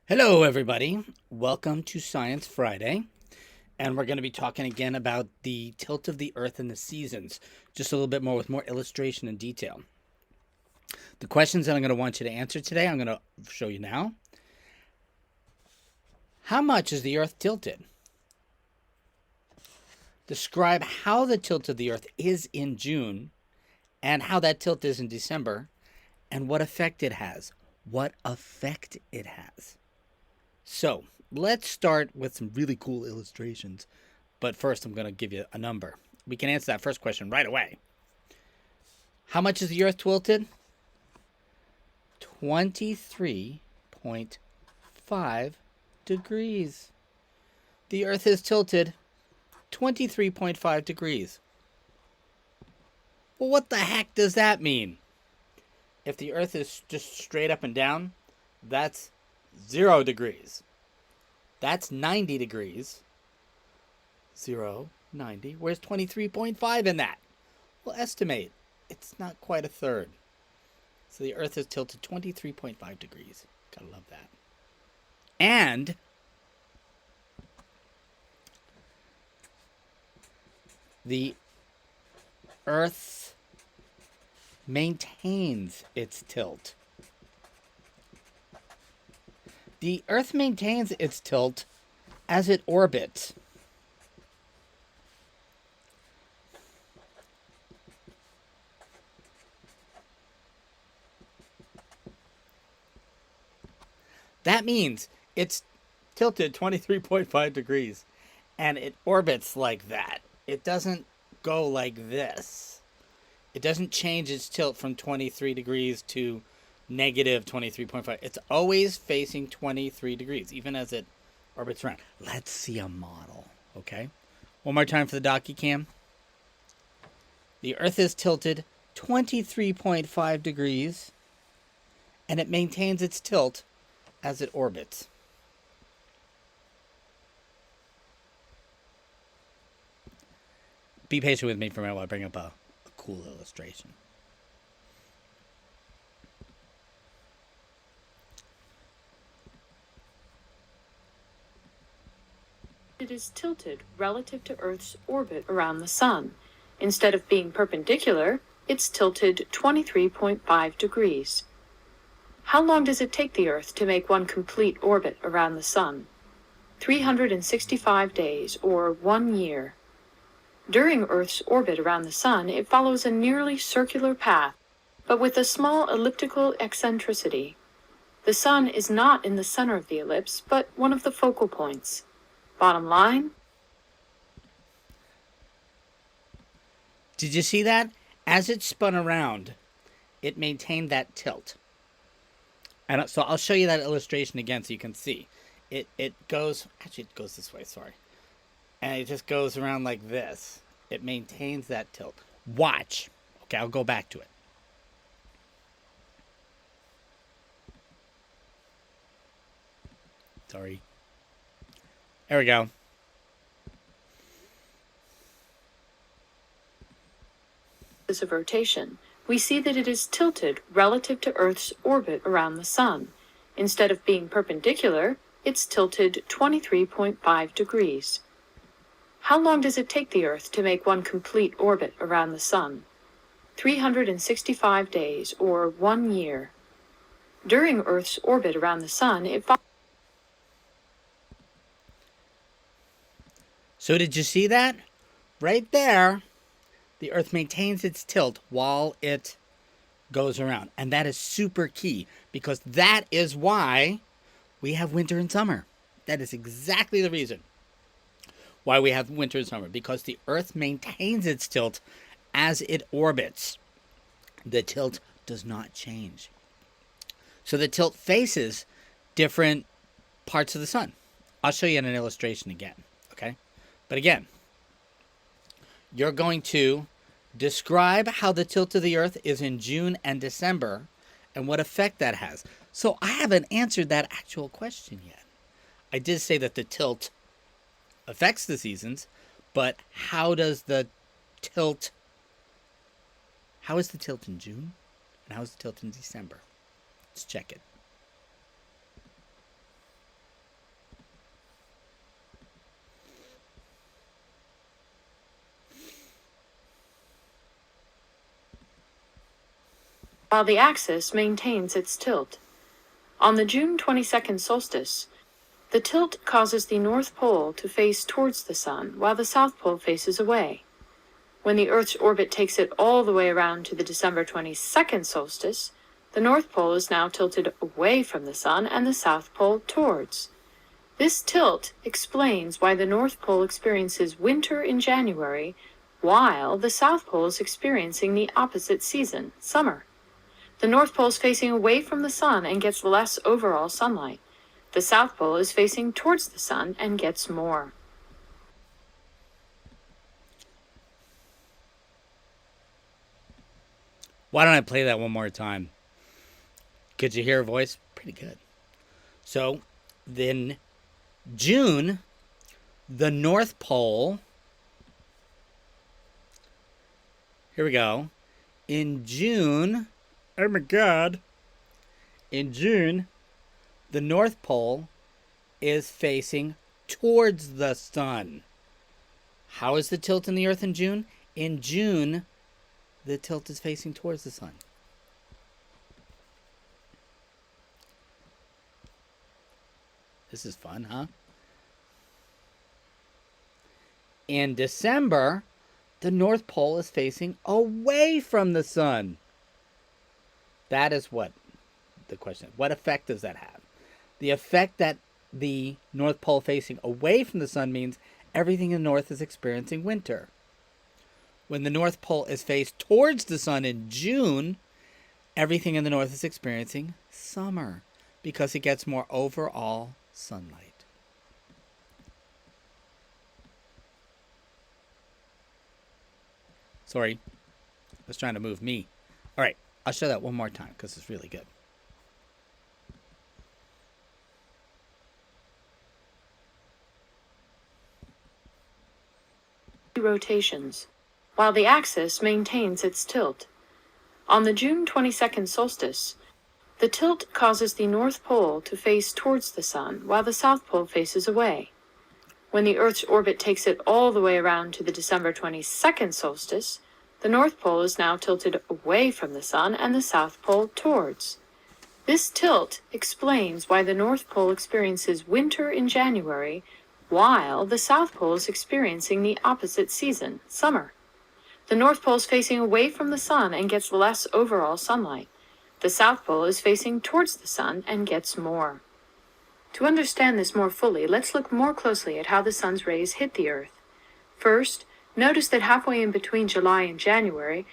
Hello, everybody. Welcome to Science Friday. And we're going to be talking again about the tilt of the Earth and the seasons, just a little bit more with more illustration and detail. The questions that I'm going to want you to answer today, I'm going to show you now. How much is the Earth tilted? Describe how the tilt of the Earth is in June and how that tilt is in December and what effect it has. What effect it has. So let's start with some really cool illustrations. But first, I'm going to give you a number. We can answer that first question right away. How much is the Earth tilted? 23.5 degrees. The Earth is tilted 23.5 degrees. Well, what the heck does that mean? If the Earth is just straight up and down, that's 0 degrees. That's 90 degrees. 0, 90. Where's 23.5 in that? Well, estimate. It's not quite a third. So the Earth is tilted 23.5 degrees. Gotta love that. And the Earth maintains its tilt. The Earth maintains its tilt as it orbits. That means it's tilted 23.5 degrees and it orbits like that. It doesn't go like this. It doesn't change its tilt from 23 degrees to negative 23.5. It's always facing 23 degrees, even as it orbits around. Let's see a model, okay? One more time for the docky cam. The Earth is tilted 23.5 degrees, and it maintains its tilt as it orbits. Be patient with me for a minute while I bring up a cool illustration. It is tilted relative to Earth's orbit around the Sun. Instead of being perpendicular, it's tilted 23.5 degrees. How long does it take the Earth to make one complete orbit around the Sun? 365 days, or 1 year. During Earth's orbit around the Sun, it follows a nearly circular path, but with a small elliptical eccentricity. The Sun is not in the center of the ellipse, but one of the focal points. Bottom line? Did you see that? As it spun around, it maintained that tilt. And so I'll show you that illustration again so you can see. It goes, actually it goes this way, sorry. And it just goes around like this. It maintains that tilt. Watch. Okay, I'll go back to it. Sorry. There we go. Of rotation, we see that it is tilted relative to Earth's orbit around the Sun. Instead of being perpendicular, it's tilted 23.5 degrees. How long does it take the Earth to make one complete orbit around the Sun? 365 days, or 1 year. During Earth's orbit around the Sun, it follows. So did you see that? Right there, the Earth maintains its tilt while it goes around. And that is super key because that is why we have winter and summer. That is exactly the reason why we have winter and summer, because the Earth maintains its tilt as it orbits. The tilt does not change. So the tilt faces different parts of the sun. I'll show you in an illustration again, okay? But again, you're going to describe how the tilt of the Earth is in June and December and what effect that has. So I haven't answered that actual question yet. I did say that the tilt affects the seasons, but how is the tilt in June and how is the tilt in December? Let's check it. while the axis maintains its tilt. On the June 22nd solstice, the tilt causes the North Pole to face towards the Sun, while the South Pole faces away. When the Earth's orbit takes it all the way around to the December 22nd solstice, the North Pole is now tilted away from the Sun and the South Pole towards. This tilt explains why the North Pole experiences winter in January, while the South Pole is experiencing the opposite season, summer. The North Pole is facing away from the Sun and gets less overall sunlight. The South Pole is facing towards the Sun and gets more. Why don't I play that one more time? Could you hear her voice? Pretty good. So, then June, the North Pole. Here we go. In June, oh my God. In June, the North Pole is facing towards the Sun. How is the tilt in the Earth in June? In June, the tilt is facing towards the Sun. This is fun, huh? In December, the North Pole is facing away from the Sun. That is what the question. What effect does that have? The effect that the North Pole facing away from the Sun means everything in the North is experiencing winter. When the North Pole is faced towards the Sun in June, everything in the North is experiencing summer because it gets more overall sunlight. Sorry, I was trying to move me. All right, I'll show that one more time because it's really good. Rotations, while the axis maintains its tilt. On the June 22nd solstice, the tilt causes the North Pole to face towards the Sun, while the South Pole faces away. When the Earth's orbit takes it all the way around to the December 22nd solstice, the North Pole is now tilted away from the Sun and the South Pole towards. This tilt explains why the North Pole experiences winter in January, while the South Pole is experiencing the opposite season, summer. The North Pole is facing away from the Sun and gets less overall sunlight. The South Pole is facing towards the Sun and gets more. To understand this more fully, let's look more closely at how the Sun's rays hit the Earth. First, notice that halfway in between July and January,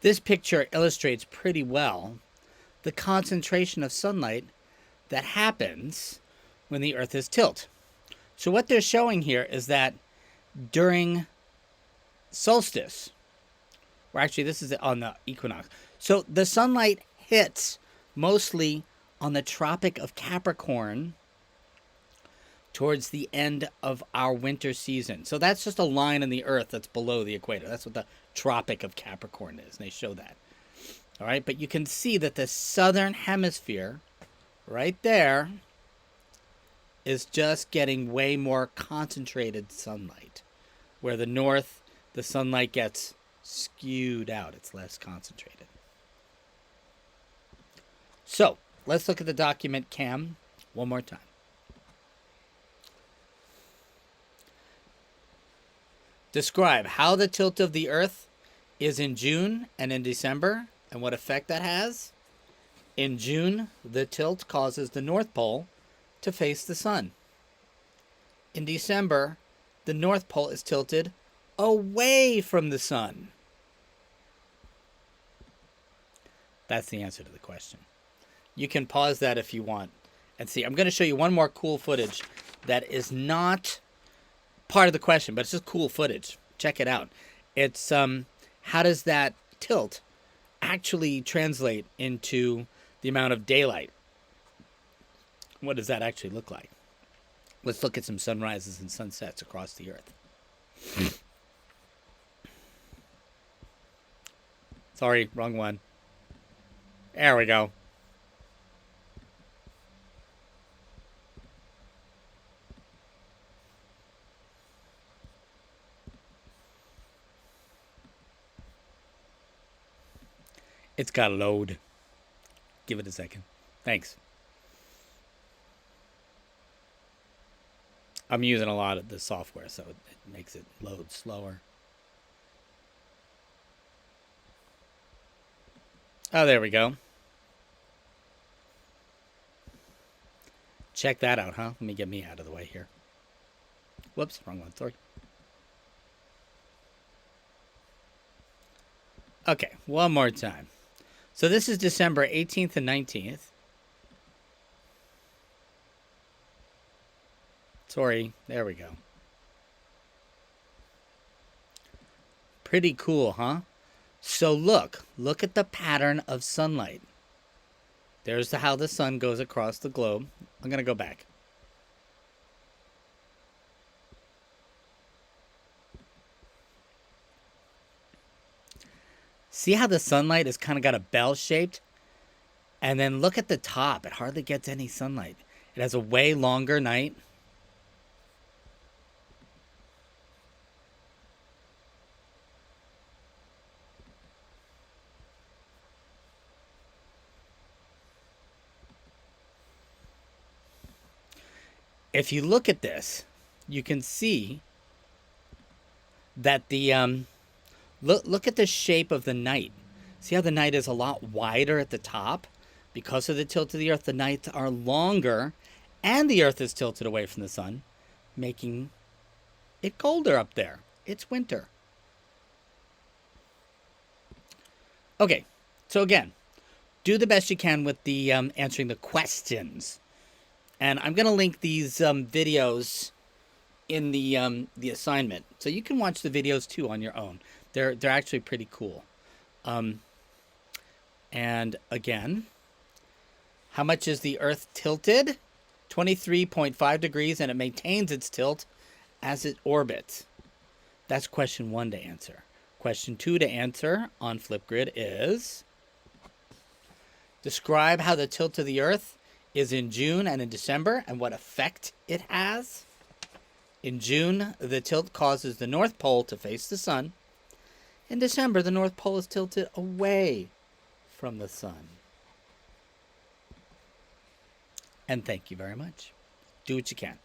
this picture illustrates pretty well the concentration of sunlight that happens when the Earth is tilt. So what they're showing here is that during solstice, or actually this is on the equinox, so the sunlight hits mostly on the Tropic of Capricorn towards the end of our winter season. So that's just a line in the Earth that's below the equator. That's what the Tropic of Capricorn is, and they show that. All right, but you can see that the southern hemisphere right there is just getting way more concentrated sunlight. Where the north, the sunlight gets skewed out. It's less concentrated. So, let's look at the document CAM one more time. Describe how the tilt of the Earth is in June and in December and what effect that has. In June, the tilt causes the North Pole to face the Sun. In December, the North Pole is tilted away from the Sun. That's the answer to the question. You can pause that if you want and see. I'm going to show you one more cool footage that is not part of the question, but it's just cool footage. Check it out. It's how does that tilt actually translate into the amount of daylight? What does that actually look like? Let's look at some sunrises and sunsets across the Earth. Sorry, wrong one. There we go. It's got to load. Give it a second. Thanks. I'm using a lot of the software, so it makes it load slower. Oh, there we go. Check that out, huh? Let me get me out of the way here. Whoops, wrong one, sorry. Okay, one more time. So this is December 18th and 19th. Sorry, there we go. Pretty cool, huh? So look at the pattern of sunlight. There's how the sun goes across the globe. I'm going to go back. See how the sunlight is kind of got a bell shaped? And then look at the top. It hardly gets any sunlight. It has a way longer night. If you look at this, you can see that the look at the shape of the night. See how the night is a lot wider at the top? Because of the tilt of the Earth, the nights are longer, and the Earth is tilted away from the sun, making it colder up there. It's winter. Okay, so again, do the best you can with the answering the questions. And I'm going to link these videos in the assignment, so you can watch the videos too on your own. They're actually pretty cool. And again, how much is the Earth tilted? 23.5 degrees, and it maintains its tilt as it orbits. That's question 1 to answer. Question 2 to answer on Flipgrid is describe how the tilt of the Earth is in June and in December and what effect it has. In June, the tilt causes the North Pole to face the sun. In December, the North Pole is tilted away from the sun. And thank you very much. Do what you can.